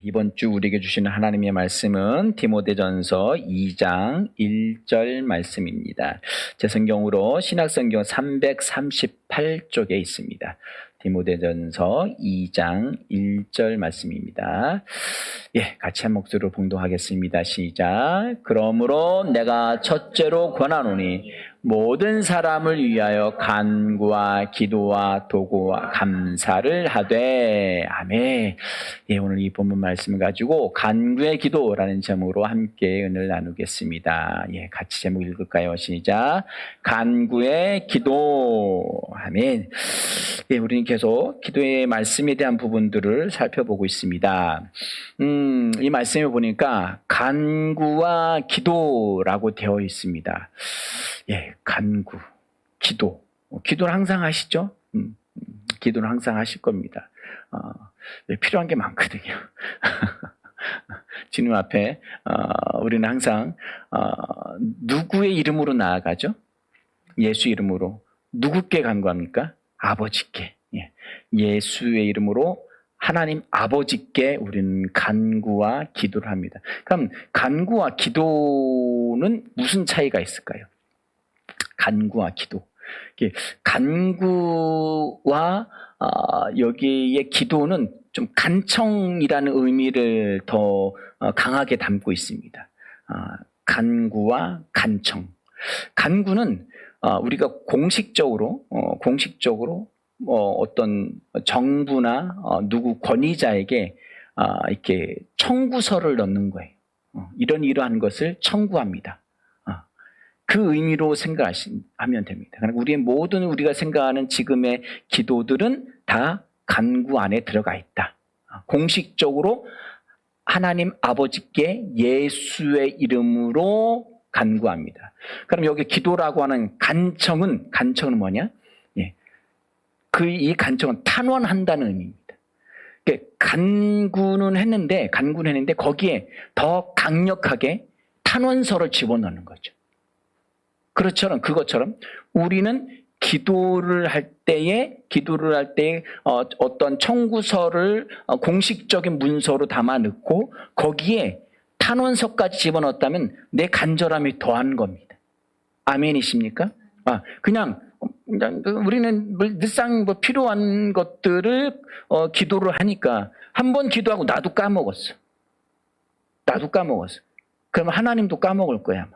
이번 주 우리에게 주시는 하나님의 말씀은 디모데전서 2장 1절 말씀입니다. 제 성경으로 신약성경 338쪽에 있습니다. 디모데전서 2장 1절 말씀입니다. 같이 한 목소리로 봉독하겠습니다. 시작. 그러므로 내가 첫째로 권하노니 모든 사람을 위하여 간구와 기도와 도구와 감사를 하되. 아멘. 오늘 이 본문 말씀을 가지고 간구의 기도라는 제목으로 함께 은혜를 나누겠습니다. 같이 제목 읽을까요? 시작. 간구의 기도. 아멘. 우리는 계속 기도의 말씀에 대한 부분들을 살펴보고 있습니다. 이 말씀에 보니까 간구와 기도라고 되어 있습니다. 간구, 기도. 기도는 항상 하시죠? 기도는 항상 하실 겁니다. 필요한 게 많거든요. 주님 앞에 우리는 항상 누구의 이름으로 나아가죠? 예수 이름으로. 누구께 간구합니까? 아버지께. 예수의 이름으로 하나님 아버지께 우리는 간구와 기도를 합니다. 그럼 간구와 기도는 무슨 차이가 있을까요? 간구와 기도. 간구와 여기에 기도는 좀 간청이라는 의미를 더 강하게 담고 있습니다. 간구와 간청. 간구는 우리가 공식적으로 어떤 정부나 누구 권위자에게 이렇게 청구서를 넣는 거예요. 이러한 것을 청구합니다. 그 의미로 생각하면 됩니다. 그러니까 우리의 모든 우리가 생각하는 지금의 기도들은 다 간구 안에 들어가 있다. 공식적으로 하나님 아버지께 예수의 이름으로 간구합니다. 그럼 여기 기도라고 하는 간청은 뭐냐? 이 간청은 탄원한다는 의미입니다. 간구는 했는데 거기에 더 강력하게 탄원서를 집어넣는 거죠. 그것처럼 우리는 기도를 할 때에 어떤 청구서를 공식적인 문서로 담아 넣고 거기에 탄원서까지 집어넣었다면 내 간절함이 더한 겁니다. 아멘이십니까? 그냥 우리는 늘상 필요한 것들을 기도를 하니까 한 번 기도하고 나도 까먹었어. 그럼 하나님도 까먹을 거야 아마.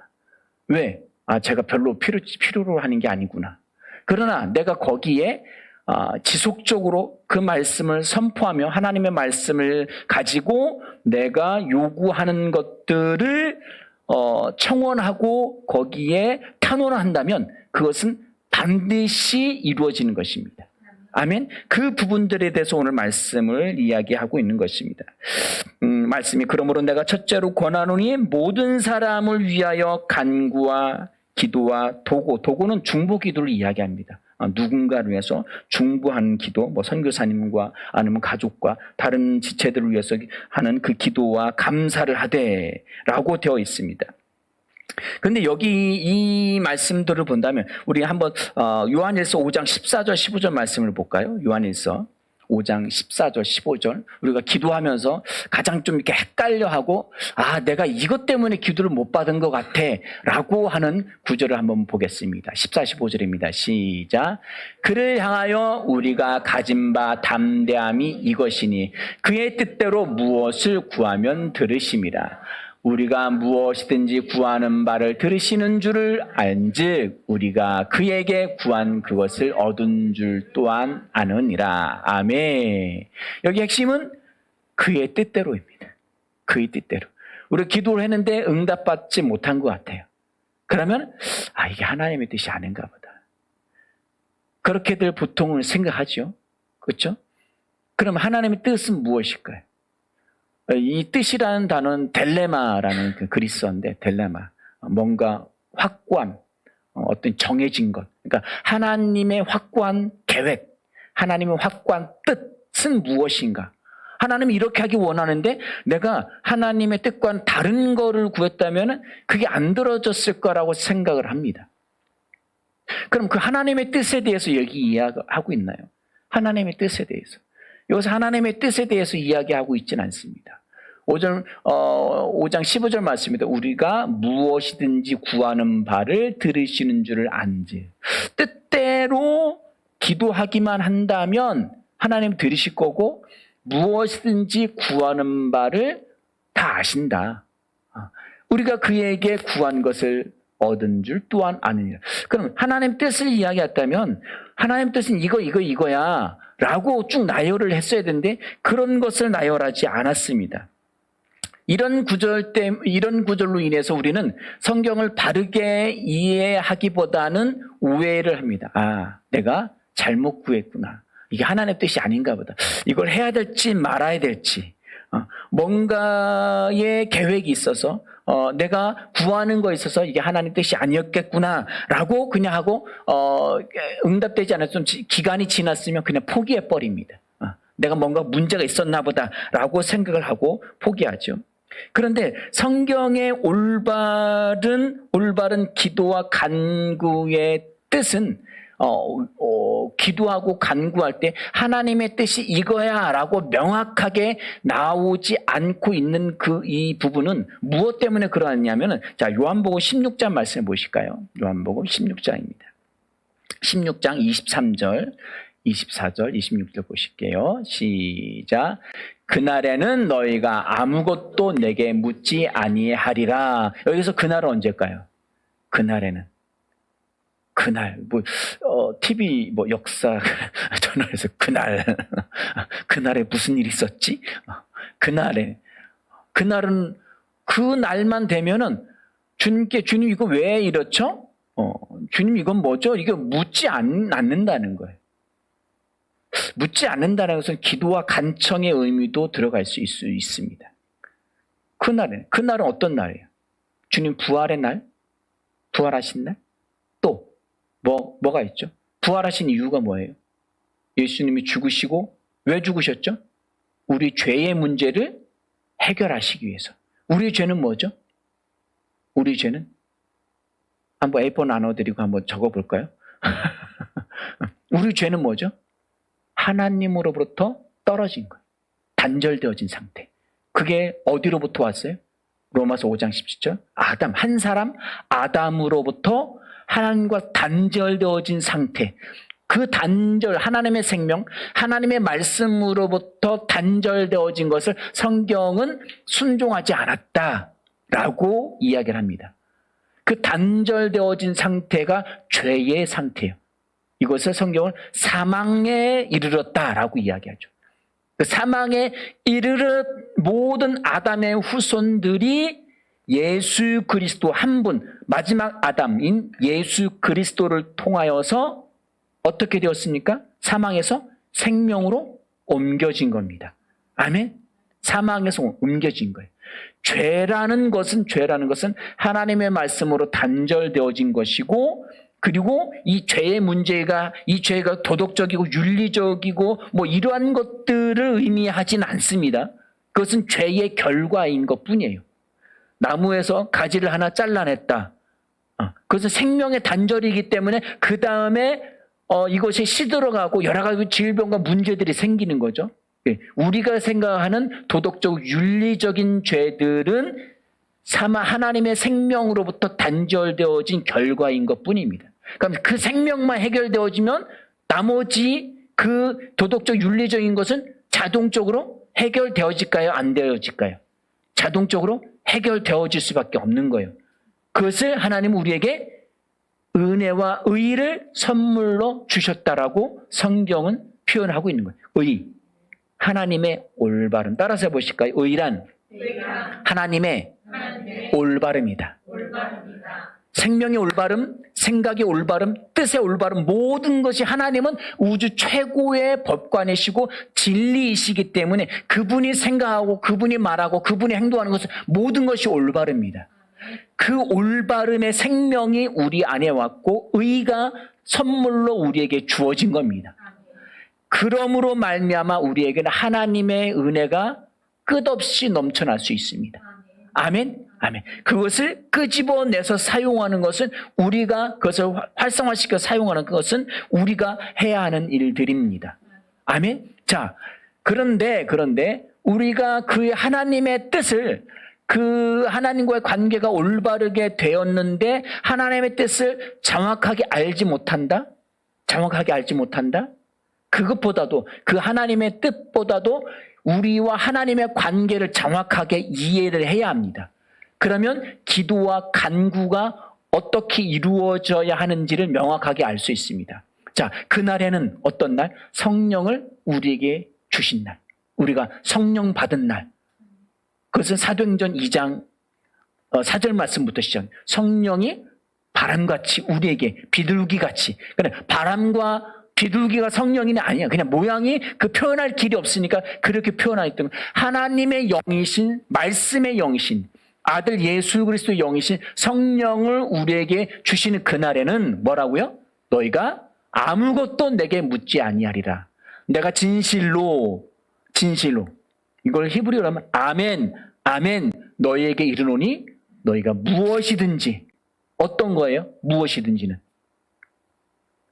왜? 제가 별로 필요로 하는 게 아니구나. 그러나 내가 거기에 지속적으로 그 말씀을 선포하며 하나님의 말씀을 가지고 내가 요구하는 것들을 청원하고 거기에 탄원을 한다면 그것은 반드시 이루어지는 것입니다. 아멘. 그 부분들에 대해서 오늘 말씀을 이야기하고 있는 것입니다. 말씀이 그러므로 내가 첫째로 권하노니 모든 사람을 위하여 간구와 기도와 도구는 중보 기도를 이야기합니다. 누군가를 위해서 중보하는 기도, 선교사님과 아니면 가족과 다른 지체들을 위해서 하는 그 기도와 감사를 하되라고 되어 있습니다. 그런데 여기 이 말씀들을 본다면 우리 한번 요한일서 5장 14절 15절 말씀을 볼까요? 요한일서 5장 14절 15절 우리가 기도하면서 가장 좀 이렇게 헷갈려하고 내가 이것 때문에 기도를 못 받은 것 같아 라고 하는 구절을 한번 보겠습니다. 14, 15절입니다. 시작. 그를 향하여 우리가 가진 바 담대함이 이것이니 그의 뜻대로 무엇을 구하면 들으심이라. 우리가 무엇이든지 구하는 바를 들으시는 줄을 안즉 우리가 그에게 구한 그것을 얻은 줄 또한 아느니라. 아멘. 여기 핵심은 그의 뜻대로입니다. 그의 뜻대로. 우리가 기도를 했는데 응답받지 못한 것 같아요. 그러면 이게 하나님의 뜻이 아닌가 보다. 그렇게들 보통 생각하죠. 그렇죠? 그럼 하나님의 뜻은 무엇일까요? 이 뜻이라는 단어는 델레마라는 그 그리스어인데 델레마. 뭔가 확고함, 어떤 정해진 것. 그러니까 하나님의 확고한 계획, 하나님의 확고한 뜻은 무엇인가? 하나님이 이렇게 하기 원하는데 내가 하나님의 뜻과는 다른 거를 구했다면 그게 안 들어졌을 거라고 생각을 합니다. 그럼 그 하나님의 뜻에 대해서 여기 이야기하고 있나요? 하나님의 뜻에 대해서. 여기서 하나님의 뜻에 대해서 이야기하고 있지는 않습니다. 5장 15절 말씀입니다. 우리가 무엇이든지 구하는 바를 들으시는 줄을 안지. 뜻대로 기도하기만 한다면 하나님 들으실 거고 무엇이든지 구하는 바를 다 아신다. 우리가 그에게 구한 것을 얻은 줄 또한 아느니라. 그럼 하나님 뜻을 이야기했다면 하나님 뜻은 이거야 라고 쭉 나열을 했어야 되는데 그런 것을 나열하지 않았습니다. 이런 구절로 인해서 우리는 성경을 바르게 이해하기보다는 오해를 합니다. 내가 잘못 구했구나. 이게 하나님의 뜻이 아닌가 보다. 이걸 해야 될지 말아야 될지. 뭔가의 계획이 있어서 내가 구하는 거에 있어서 이게 하나님 뜻이 아니었겠구나 라고 그냥 하고 응답되지 않았으면 기간이 지났으면 그냥 포기해버립니다. 내가 뭔가 문제가 있었나 보다 라고 생각을 하고 포기하죠. 그런데 성경의 올바른 기도와 간구의 뜻은 기도하고 간구할 때 하나님의 뜻이 이거야 라고 명확하게 나오지 않고 있는 이 부분은 무엇 때문에 그러냐면은 자, 요한복음 16장 말씀해 보실까요? 요한복음 16장입니다. 16장 23절, 24절, 26절 보실게요. 시작. 그날에는 너희가 아무것도 내게 묻지 아니하리라. 여기서 그날은 언제일까요? 그날에는. 그날, TV, 역사, 전화해서 그날에 무슨 일이 있었지? 그날은, 그 날만 되면은, 주님 이거 왜 이렇죠? 주님 이건 뭐죠? 이거 묻지 않는다는 거예요. 묻지 않는다는 것은 기도와 간청의 의미도 들어갈 수 있습니다. 그날은 어떤 날이에요? 주님 부활의 날? 부활하신 날? 또, 뭐가 있죠? 부활하신 이유가 뭐예요? 예수님이 죽으시고 왜 죽으셨죠? 우리 죄의 문제를 해결하시기 위해서. 우리 죄는 뭐죠? 우리 죄는 한번 A4 나눠드리고 한번 적어볼까요? 우리 죄는 뭐죠? 하나님으로부터 떨어진 거예요. 단절되어진 상태. 그게 어디로부터 왔어요? 로마서 5장 17절. 한 사람 아담으로부터 하나님과 단절되어진 상태. 그 단절, 하나님의 생명, 하나님의 말씀으로부터 단절되어진 것을 성경은 순종하지 않았다라고 이야기를 합니다. 그 단절되어진 상태가 죄의 상태예요. 이것을 성경은 사망에 이르렀다라고 이야기하죠. 그 사망에 이르렀 모든 아담의 후손들이 예수 그리스도 한 분, 마지막 아담인 예수 그리스도를 통하여서 어떻게 되었습니까? 사망에서 생명으로 옮겨진 겁니다. 아멘? 사망에서 옮겨진 거예요. 죄라는 것은 하나님의 말씀으로 단절되어진 것이고, 그리고 이 죄가 도덕적이고 윤리적이고 이러한 것들을 의미하진 않습니다. 그것은 죄의 결과인 것 뿐이에요. 나무에서 가지를 하나 잘라냈다. 그것은 생명의 단절이기 때문에 그 다음에 이것이 시들어가고 여러 가지 질병과 문제들이 생기는 거죠. 우리가 생각하는 도덕적 윤리적인 죄들은 하나님의 생명으로부터 단절되어진 결과인 것 뿐입니다. 그럼 그 생명만 해결되어지면 나머지 그 도덕적 윤리적인 것은 자동적으로 해결되어질까요? 안 되어질까요? 자동적으로 해결되어질 수밖에 없는 거예요. 그것을 하나님은 우리에게 은혜와 의를 선물로 주셨다라고 성경은 표현하고 있는 거예요. 의, 하나님의 올바름. 따라서 해보실까요? 의란 하나님의 올바름이다. 생명의 올바름, 생각의 올바름, 뜻의 올바름, 모든 것이 하나님은 우주 최고의 법관이시고 진리이시기 때문에 그분이 생각하고 그분이 말하고 그분이 행동하는 것은 모든 것이 올바릅니다. 그 올바름의 생명이 우리 안에 왔고 의가 선물로 우리에게 주어진 겁니다. 그러므로 말미암아 우리에게는 하나님의 은혜가 끝없이 넘쳐날 수 있습니다. 아멘. 아멘. 그것을 끄집어내서 사용하는 것은 그것을 활성화시켜 사용하는 것은 우리가 해야 하는 일들입니다. 아멘. 자, 그런데 우리가 그 하나님의 뜻을, 그 하나님과의 관계가 올바르게 되었는데 하나님의 뜻을 정확하게 알지 못한다? 정확하게 알지 못한다? 그것보다도, 그 하나님의 뜻보다도 우리와 하나님의 관계를 정확하게 이해를 해야 합니다. 그러면 기도와 간구가 어떻게 이루어져야 하는지를 명확하게 알 수 있습니다. 자, 그날에는 어떤 날? 성령을 우리에게 주신 날. 우리가 성령 받은 날. 그것은 사도행전 2장 4절 말씀부터 시작. 성령이 바람같이 우리에게 비둘기같이. 그러니까 바람과 비둘기가 성령이 아니야. 그냥 모양이 그 표현할 길이 없으니까 그렇게 표현하였던 하나님의 영이신, 말씀의 영이신, 아들 예수 그리스도의 영이신 성령을 우리에게 주시는 그날에는 뭐라고요? 너희가 아무것도 내게 묻지 아니하리라. 내가 진실로 이걸 히브리어로 하면 아멘 아멘 너희에게 이르노니 너희가 무엇이든지, 어떤 거예요? 무엇이든지는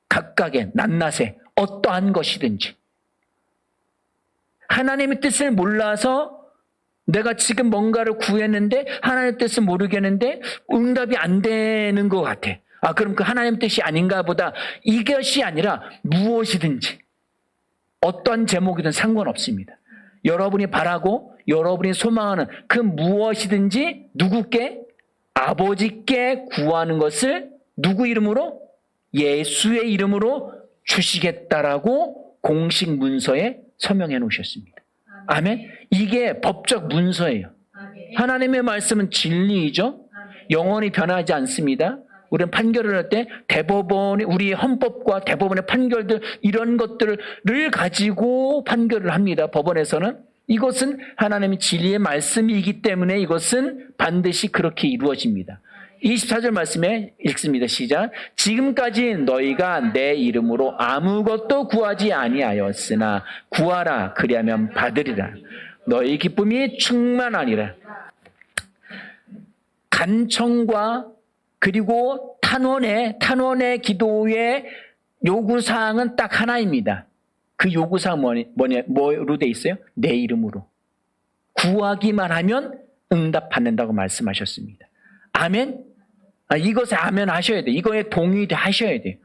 각각의 낱낱에 어떠한 것이든지, 하나님의 뜻을 몰라서 내가 지금 뭔가를 구했는데 하나님의 뜻을 모르겠는데 응답이 안 되는 것 같아. 그럼 그 하나님의 뜻이 아닌가 보다. 이것이 아니라 무엇이든지 어떤 제목이든 상관없습니다. 여러분이 바라고 여러분이 소망하는 그 무엇이든지 누구께? 아버지께 구하는 것을 누구 이름으로? 예수의 이름으로 주시겠다라고 공식 문서에 서명해 놓으셨습니다. 아멘. 이게 법적 문서예요. 하나님의 말씀은 진리이죠. 영원히 변하지 않습니다. 우리는 판결을 할 때 대법원이, 우리의 헌법과 대법원의 판결들, 이런 것들을 가지고 판결을 합니다. 법원에서는. 이것은 하나님의 진리의 말씀이기 때문에 이것은 반드시 그렇게 이루어집니다. 24절 말씀에 읽습니다. 시작. 지금까지 너희가 내 이름으로 아무것도 구하지 아니하였으나 구하라 그리하면 받으리라. 너희 기쁨이 충만하니라. 간청과 그리고 탄원의 기도의 요구사항은 딱 하나입니다. 그 요구사항은 뭐로 돼 있어요? 내 이름으로. 구하기만 하면 응답받는다고 말씀하셨습니다. 아멘? 이것에 아멘 하셔야 돼요. 이거에 동의하셔야 돼요.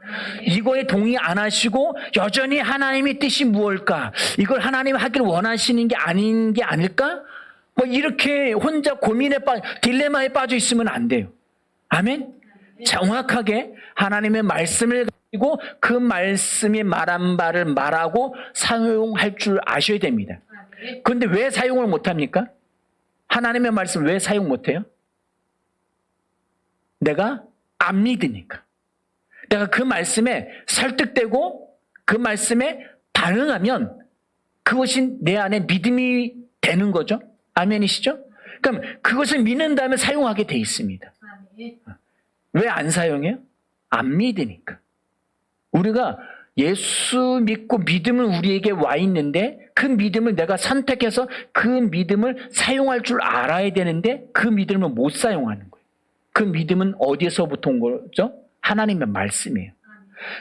이거에 동의 안 하시고 여전히 하나님의 뜻이 무엇일까? 이걸 하나님이 하길 원하시는 게 아닌 게 아닐까? 이렇게 혼자 딜레마에 빠져 있으면 안 돼요. 아멘? 정확하게 하나님의 말씀을 가지고 그 말씀이 말한 바를 말하고 사용할 줄 아셔야 됩니다. 그런데 왜 사용을 못합니까? 하나님의 말씀 왜 사용 못해요? 내가 안 믿으니까. 내가 그 말씀에 설득되고 그 말씀에 반응하면 그것이 내 안에 믿음이 되는 거죠. 아멘이시죠? 그럼 그것을 믿는 다음에 사용하게 돼 있습니다. 왜 안 사용해요? 안 믿으니까. 우리가 예수 믿고 믿음은 우리에게 와 있는데 그 믿음을 내가 선택해서 그 믿음을 사용할 줄 알아야 되는데 그 믿음을 못 사용하는 거예요. 그 믿음은 어디에서부터 온 거죠? 하나님의 말씀이에요.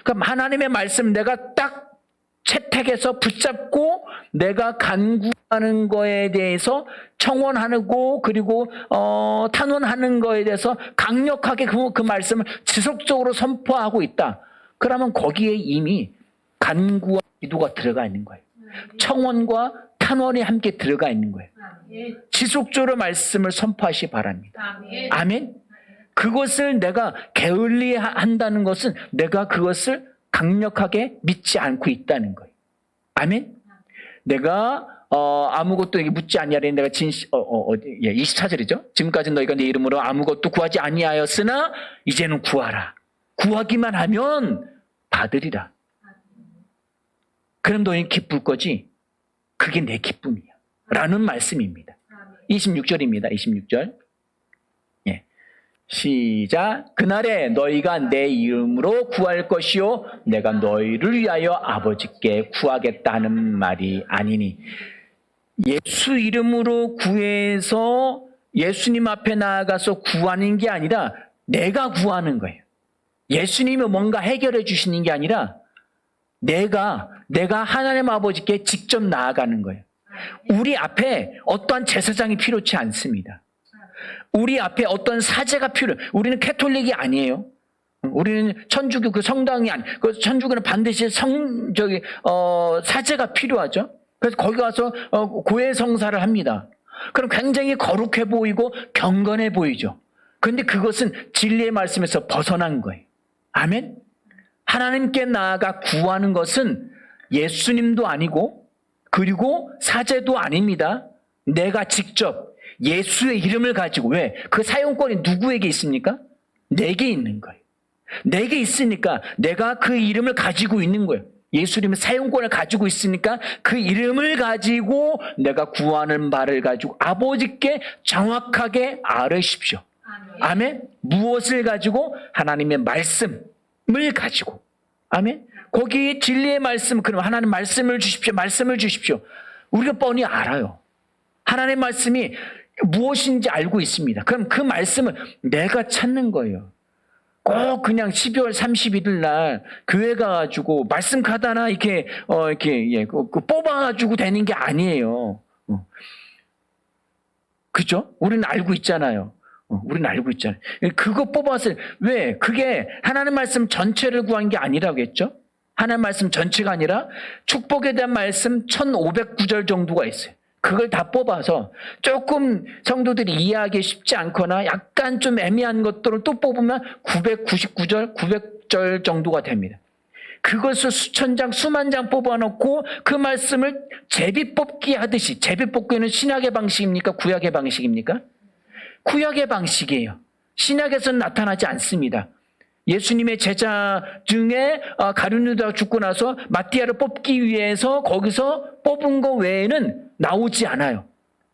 그럼 하나님의 말씀 내가 딱 채택해서 붙잡고 내가 간구하는 거에 대해서 청원하고 그리고 탄원하는 거에 대해서 강력하게 그 말씀을 지속적으로 선포하고 있다. 그러면 거기에 이미 간구와 기도가 들어가 있는 거예요. 청원과 탄원이 함께 들어가 있는 거예요. 지속적으로 말씀을 선포하시기 바랍니다. 아멘. 그것을 내가 게을리한다는 것은 내가 그것을 강력하게 믿지 않고 있다는 거예요. 아멘. 내가 아무것도 묻지 아니하리니 내가 24절이죠. 지금까지 너희가 내 이름으로 아무것도 구하지 아니하였으나 이제는 구하라. 구하기만 하면 받으리라. 그럼 너희는 기쁠 거지. 그게 내 기쁨이야. 라는 말씀입니다. 26절입니다. 26절. 시작. 그날에 너희가 내 이름으로 구할 것이요 내가 너희를 위하여 아버지께 구하겠다 하는 말이 아니니. 예수 이름으로 구해서 예수님 앞에 나아가서 구하는 게 아니라 내가 구하는 거예요. 예수님이 뭔가 해결해 주시는 게 아니라 내가 하나님 아버지께 직접 나아가는 거예요. 우리 앞에 어떠한 제사장이 필요치 않습니다. 우리 앞에 어떤 사제가 우리는 캐톨릭이 아니에요. 우리는 천주교 그 성당이 그 천주교는 반드시 사제가 필요하죠. 그래서 거기 가서 고해성사를 합니다. 그럼 굉장히 거룩해 보이고 경건해 보이죠. 그런데 그것은 진리의 말씀에서 벗어난 거예요. 아멘? 하나님께 나아가 구하는 것은 예수님도 아니고 그리고 사제도 아닙니다. 내가 직접 예수의 이름을 가지고 왜? 그 사용권이 누구에게 있습니까? 내게 있는 거예요. 내게 있으니까 내가 그 이름을 가지고 있는 거예요. 예수 이름의 사용권을 가지고 있으니까 그 이름을 가지고 내가 구하는 바를 가지고 아버지께 정확하게 아뢰십시오. 아멘. 무엇을 가지고? 하나님의 말씀을 가지고. 아멘. 거기 진리의 말씀, 그럼 하나님 말씀을 주십시오. 말씀을 주십시오. 우리가 뻔히 알아요. 하나님의 말씀이 무엇인지 알고 있습니다. 그럼 그 말씀을 내가 찾는 거예요. 꼭 그냥 12월 31일 날 교회 가가지고 말씀 카드 하나 이렇게 뽑아가지고 되는 게 아니에요. 그죠? 우리는 알고 있잖아요. 우리는 알고 있잖아요. 그거 뽑아서 왜? 그게 하나님 말씀 전체를 구한 게 아니라고 했죠? 하나님 말씀 전체가 아니라 축복에 대한 말씀 1509절 정도가 있어요. 그걸 다 뽑아서 조금 성도들이 이해하기 쉽지 않거나 약간 좀 애매한 것들을 또 뽑으면 999절, 900절 정도가 됩니다. 그것을 수천 장, 수만 장 뽑아놓고 그 말씀을 제비뽑기 하듯이, 제비뽑기는 신약의 방식입니까? 구약의 방식입니까? 구약의 방식이에요. 신약에서는 나타나지 않습니다. 예수님의 제자 중에 가룟유다가 죽고 나서 마띠아를 뽑기 위해서 거기서 뽑은 거 외에는 나오지 않아요.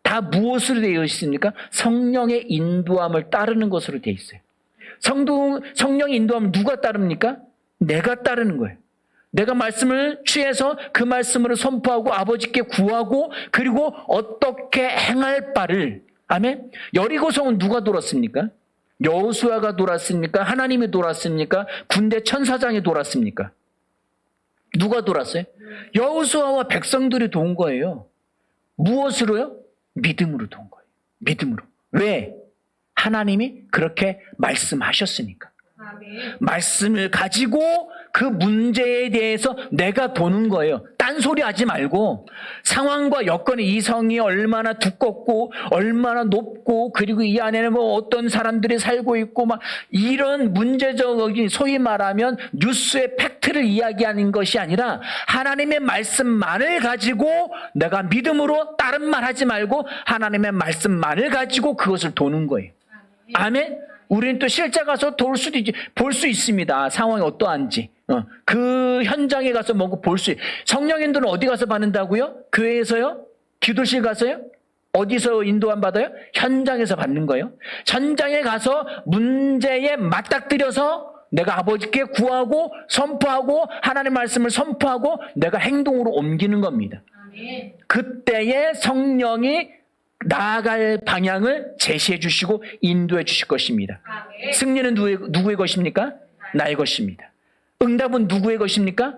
다 무엇으로 되어 있습니까? 성령의 인도함을 따르는 것으로 되어 있어요. 성령의 인도함을 누가 따릅니까? 내가 따르는 거예요. 내가 말씀을 취해서 그 말씀으로 선포하고 아버지께 구하고 그리고 어떻게 행할 바를. 아멘. 여리고성은 누가 돌았습니까? 여호수아가 돌았습니까? 하나님이 돌았습니까? 군대 천사장이 돌았습니까? 누가 돌았어요? 여호수아와 백성들이 돈 거예요. 무엇으로요? 믿음으로 돈 거예요. 믿음으로. 왜? 하나님이 그렇게 말씀하셨으니까. 아멘. 말씀을 가지고 그 문제에 대해서 내가 도는 거예요. 딴소리 하지 말고 상황과 여건의 이성이 얼마나 두껍고 얼마나 높고 그리고 이 안에는 뭐 어떤 사람들이 살고 있고 막 이런 문제적인 소위 말하면 뉴스의 팩트를 이야기하는 것이 아니라 하나님의 말씀만을 가지고 내가 믿음으로 다른 말 하지 말고 하나님의 말씀만을 가지고 그것을 도는 거예요. 아멘. 우리는 또 실제 가서 볼 수 있습니다. 상황이 어떠한지. 그 현장에 가서 뭔가 볼 수 성령 인도는 어디 가서 받는다고요? 교회에서요? 기도실 가서요? 어디서 인도함 받아요? 현장에서 받는 거예요. 현장에 가서 문제에 맞닥뜨려서 내가 아버지께 구하고 선포하고 하나님의 말씀을 선포하고 내가 행동으로 옮기는 겁니다. 아멘. 그때에 성령이 나아갈 방향을 제시해 주시고 인도해 주실 것입니다. 아멘. 승리는 누구의 것입니까? 나의 것입니다. 응답은 누구의 것입니까?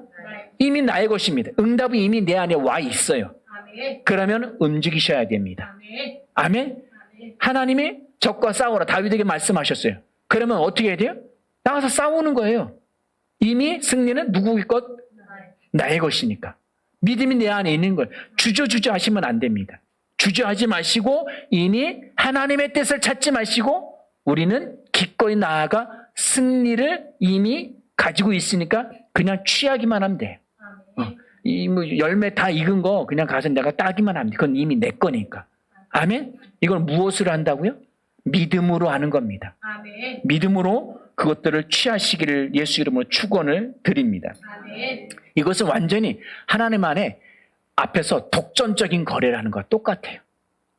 이미 나의 것입니다. 응답은 이미 내 안에 와 있어요. 아멘. 그러면 움직이셔야 됩니다. 아멘. 아멘. 하나님이 적과 싸우라 다윗에게 말씀하셨어요. 그러면 어떻게 해야 돼요? 나가서 싸우는 거예요. 이미 승리는 누구의 것? 나의 것이니까. 믿음이 내 안에 있는 걸 주저 하시면 안 됩니다. 주저하지 마시고 이미 하나님의 뜻을 찾지 마시고 우리는 기꺼이 나아가 승리를 이미 가지고 있으니까 그냥 취하기만 하면 돼. 이 뭐 열매 다 익은 거 그냥 가서 내가 따기만 하면 돼. 그건 이미 내 거니까. 아멘. 이걸 무엇으로 한다고요? 믿음으로 하는 겁니다. 아멘. 믿음으로 그것들을 취하시기를 예수 이름으로 축원을 드립니다. 아멘. 이것은 완전히 하나님 안에 앞에서 독점적인 거래를 하는 것과 똑같아요.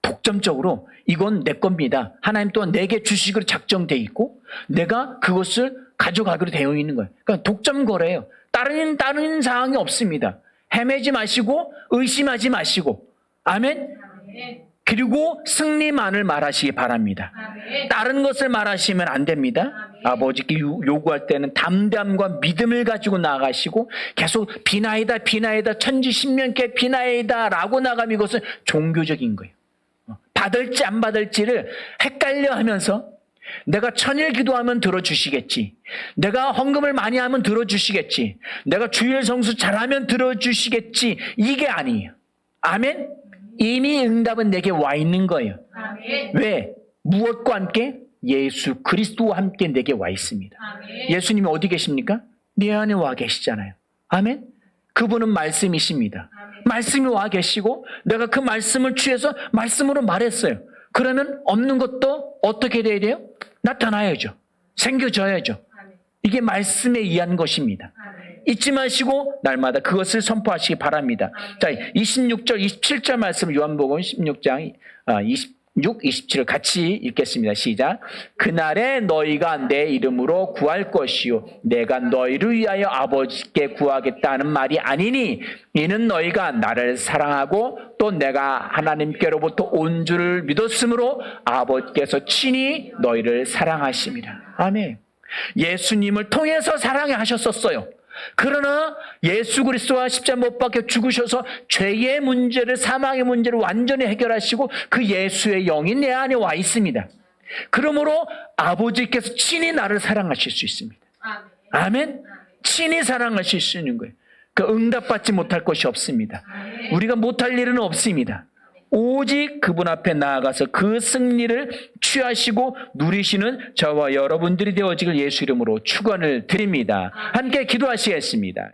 독점적으로 이건 내 겁니다. 하나님 또한 내게 주시기로 작정되어 있고 내가 그것을 가져가기로 되어 있는 거예요. 그러니까 독점 거래예요. 다른 사항이 없습니다. 헤매지 마시고 의심하지 마시고 아멘. 그리고 승리만을 말하시기 바랍니다. 아멘. 다른 것을 말하시면 안 됩니다. 아멘. 아버지께 요구할 때는 담대함과 믿음을 가지고 나아가시고 계속 비나이다 비나이다 천지신명께 비나이다 라고 나가면 이것은 종교적인 거예요. 받을지 안 받을지를 헷갈려 하면서 내가 천일 기도하면 들어주시겠지. 내가 헌금을 많이 하면 들어주시겠지. 내가 주일 성수 잘하면 들어주시겠지. 이게 아니에요. 아멘? 이미 응답은 내게 와 있는 거예요. 아멘. 왜? 무엇과 함께? 예수 그리스도와 함께 내게 와 있습니다. 아멘. 예수님이 어디 계십니까? 내 안에 와 계시잖아요. 아멘? 그분은 말씀이십니다. 아멘. 말씀이 와 계시고 내가 그 말씀을 취해서 말씀으로 말했어요. 그러면 없는 것도 어떻게 돼야 돼요? 나타나야죠. 생겨져야죠. 아멘. 이게 말씀에 의한 것입니다. 아멘. 잊지 마시고 날마다 그것을 선포하시기 바랍니다. 자, 26절, 27절 말씀 요한복음 16장 26, 27을 같이 읽겠습니다. 시작. 그날에 너희가 내 이름으로 구할 것이요 내가 너희를 위하여 아버지께 구하겠다는 말이 아니니 이는 너희가 나를 사랑하고 또 내가 하나님께로부터 온 줄을 믿었으므로 아버지께서 친히 너희를 사랑하심이라. 아멘. 예수님을 통해서 사랑하셨었어요. 그러나 예수 그리스도와 십자가 못 박혀 죽으셔서 죄의 문제를 사망의 문제를 완전히 해결하시고 그 예수의 영이 내 안에 와 있습니다. 그러므로 아버지께서 친히 나를 사랑하실 수 있습니다. 아멘? 친히 사랑하실 수 있는 거예요. 그 응답받지 못할 것이 없습니다. 우리가 못할 일은 없습니다. 오직 그분 앞에 나아가서 그 승리를 취하시고 누리시는 저와 여러분들이 되어지길 예수 이름으로 축원을 드립니다. 함께 기도하시겠습니다.